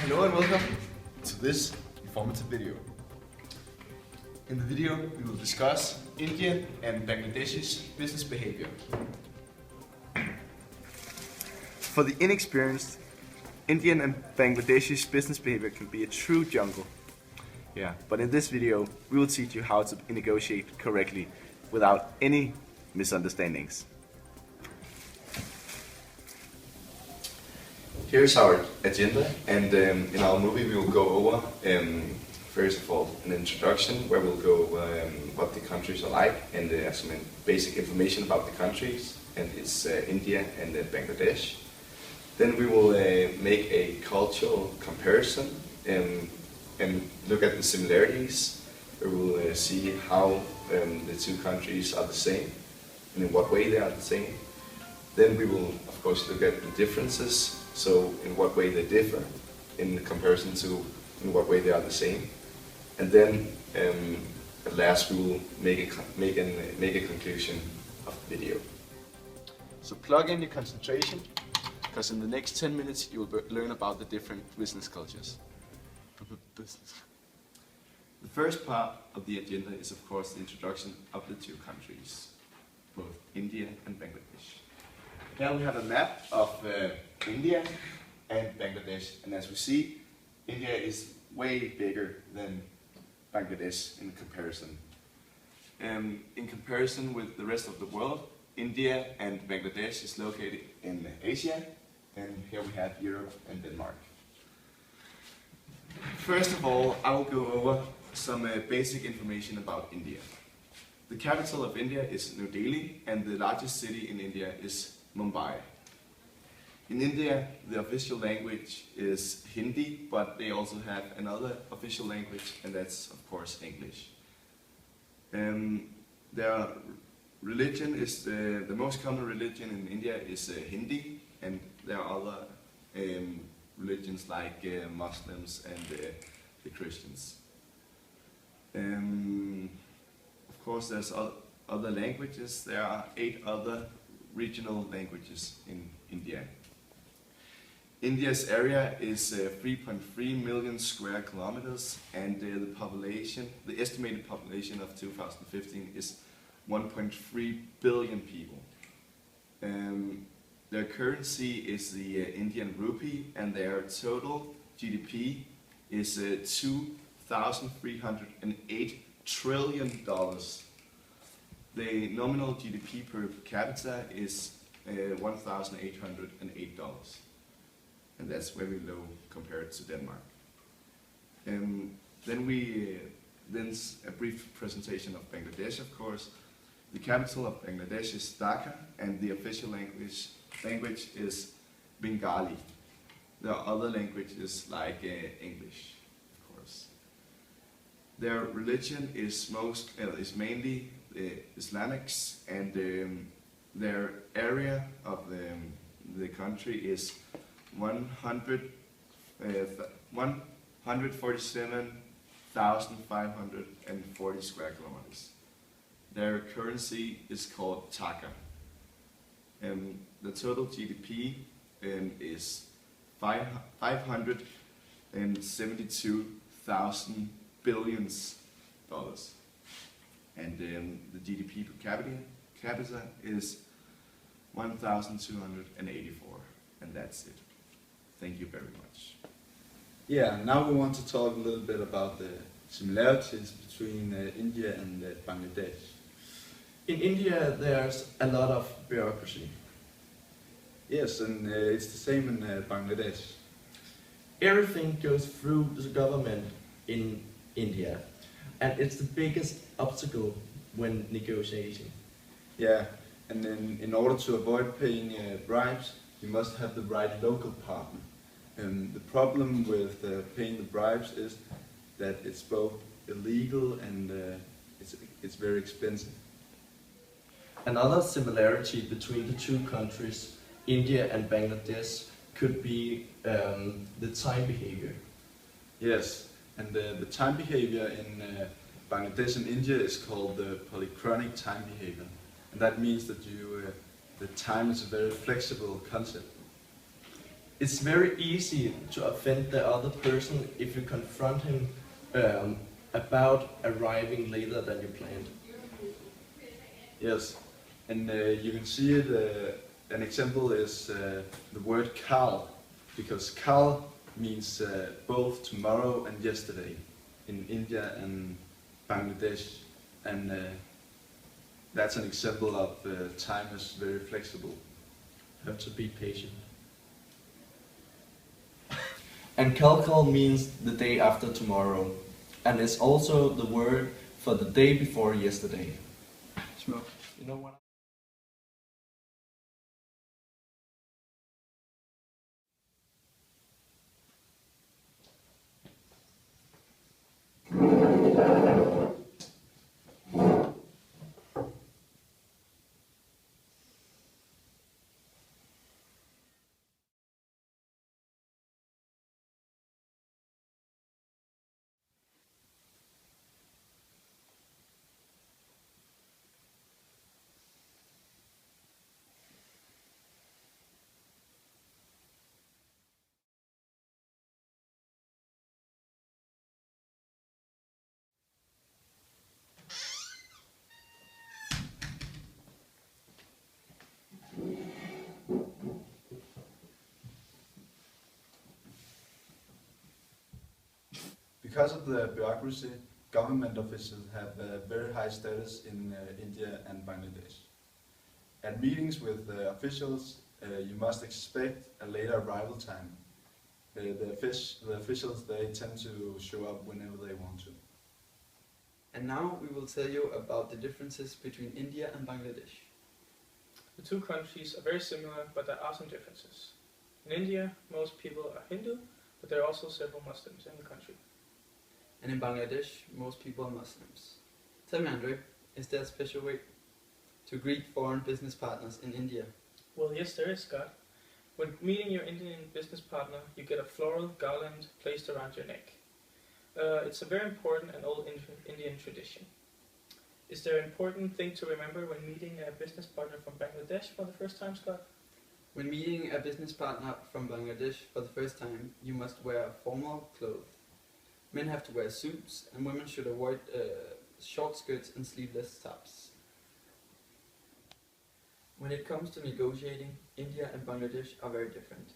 Hello and welcome to this informative video. In the video, we will discuss Indian and Bangladeshi's business behavior. For the inexperienced, Indian and Bangladeshi's business behavior can be a true jungle. But in this video, we will teach you how to negotiate correctly without any misunderstandings. Here's our agenda, and in our movie we will go over, first of all, an introduction where we'll go what the countries are like and some basic information about the countries, and it's India and Bangladesh. Then we will make a cultural comparison and look at the similarities, where we'll see how the two countries are the same and in what way they are the same. Then we will, of course, look at the differences. So in what way they differ in comparison to in what way they are the same. And then at last we will make a conclusion of the video. So plug in your concentration, because in the next 10 minutes you will learn about the different business cultures. The first part of the agenda is of course the introduction of the two countries, both India and Bangladesh. Here we have a map of India and Bangladesh, and as we see, India is way bigger than Bangladesh in comparison. In comparison with the rest of the world, India and Bangladesh is located in Asia, and here we have Europe and Denmark. First of all, I will go over some basic information about India. The capital of India is New Delhi, and the largest city in India is Mumbai. In India, the official language is Hindi, but they also have another official language, and that's of course English. Their religion is the most common religion in India is Hindi, and there are other religions like Muslims and the Christians. Of course, there's other languages. There are 8 other regional languages in India. India's area is 3.3 million square kilometers, and the estimated population of 2015 is 1.3 billion people. Their currency is the Indian rupee, and their total GDP is $2,308 trillion. The nominal GDP per capita is $1,808, and that's very low compared to Denmark. Then a brief presentation of Bangladesh, of course. The capital of Bangladesh is Dhaka, and the official language is Bengali. There are other languages like English, of course. Their religion is mainly Islamics, and their area of the country is 147,540 square kilometers. Their currency is called Taka. The total GDP is $572,000 billion. And the GDP per capita is 1,284, and that's it. Thank you very much. Yeah, now we want to talk a little bit about the similarities between India and Bangladesh. In India, there's a lot of bureaucracy. Yes, and it's the same in Bangladesh. Everything goes through the government in India, and it's the biggest obstacle when negotiating. Yeah, and then in order to avoid paying bribes, you must have the right local partner. And the problem with paying the bribes is that it's both illegal and it's very expensive. Another similarity between the two countries, India and Bangladesh, could be the time behavior. Yes, and the time behavior in Bangladesh and India is called the polychronic time behavior. And that means that the time is a very flexible concept. it's very easy to offend the other person if you confront him about arriving later than you planned. Yes, and you can see it. An example is the word kal, because kal means both tomorrow and yesterday in India and Bangladesh, and that's an example of time is very flexible. You have to be patient. And kalkal means the day after tomorrow, and it's also the word for the day before yesterday. Smoke. You know what? Because of the bureaucracy, government officials have a very high status in India and Bangladesh. At meetings with officials, you must expect a later arrival time. The officials, they tend to show up whenever they want to. And now we will tell you about the differences between India and Bangladesh. The two countries are very similar, but there are some differences. In India, most people are Hindu, but there are also several Muslims in the country. And in Bangladesh, most people are Muslims. Tell me, Andre, is there a special way to greet foreign business partners in India? Well, yes, there is, Scott. When meeting your Indian business partner, you get a floral garland placed around your neck. It's a very important and old Indian tradition. Is there an important thing to remember when meeting a business partner from Bangladesh for the first time, Scott? When meeting a business partner from Bangladesh for the first time, you must wear formal clothes. Men have to wear suits, and women should avoid short skirts and sleeveless tops. When it comes to negotiating, India and Bangladesh are very different.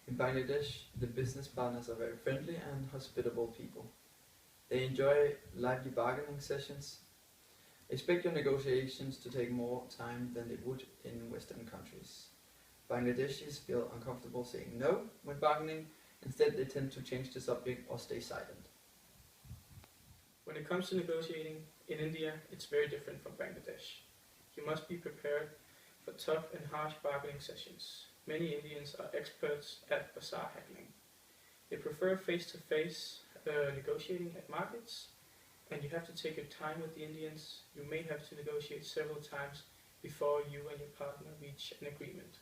In Bangladesh, the business partners are very friendly and hospitable people. They enjoy lively bargaining sessions. Expect your negotiations to take more time than they would in Western countries. Bangladeshis feel uncomfortable saying no when bargaining. Instead, they tend to change the subject or stay silent. When it comes to negotiating in India, it's very different from Bangladesh. You must be prepared for tough and harsh bargaining sessions. Many Indians are experts at bazaar haggling. They prefer face-to-face negotiating at markets, and you have to take your time with the Indians. You may have to negotiate several times before you and your partner reach an agreement.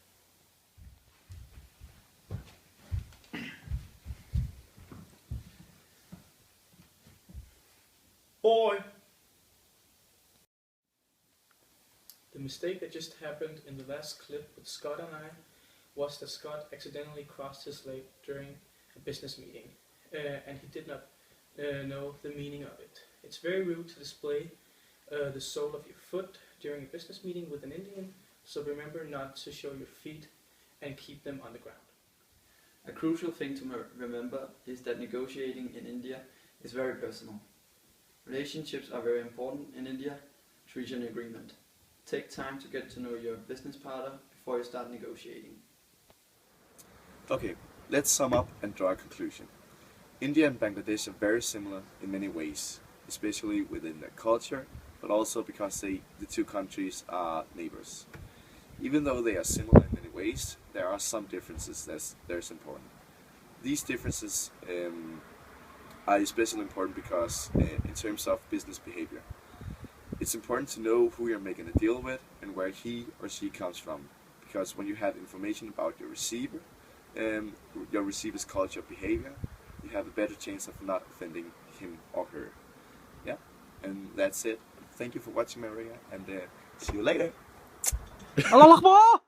Boy! The mistake that just happened in the last clip with Scott and I was that Scott accidentally crossed his leg during a business meeting, and he did not know the meaning of it. It's very rude to display the sole of your foot during a business meeting with an Indian, so remember not to show your feet and keep them on the ground. A crucial thing to remember is that negotiating in India is very personal. Relationships are very important in India. Reach an agreement. Take time to get to know your business partner before you start negotiating. Okay, let's sum up and draw a conclusion. India and Bangladesh are very similar in many ways, especially within their culture, but also because the two countries are neighbors. Even though they are similar in many ways, there are some differences that's important. These differences are especially important because in terms of business behavior. It's important to know who you're making a deal with and where he or she comes from, because when you have information about your receiver's culture or behavior, you have a better chance of not offending him or her. Yeah, and that's it. Thank you for watching, Maria, and see you later. Allah Akbar!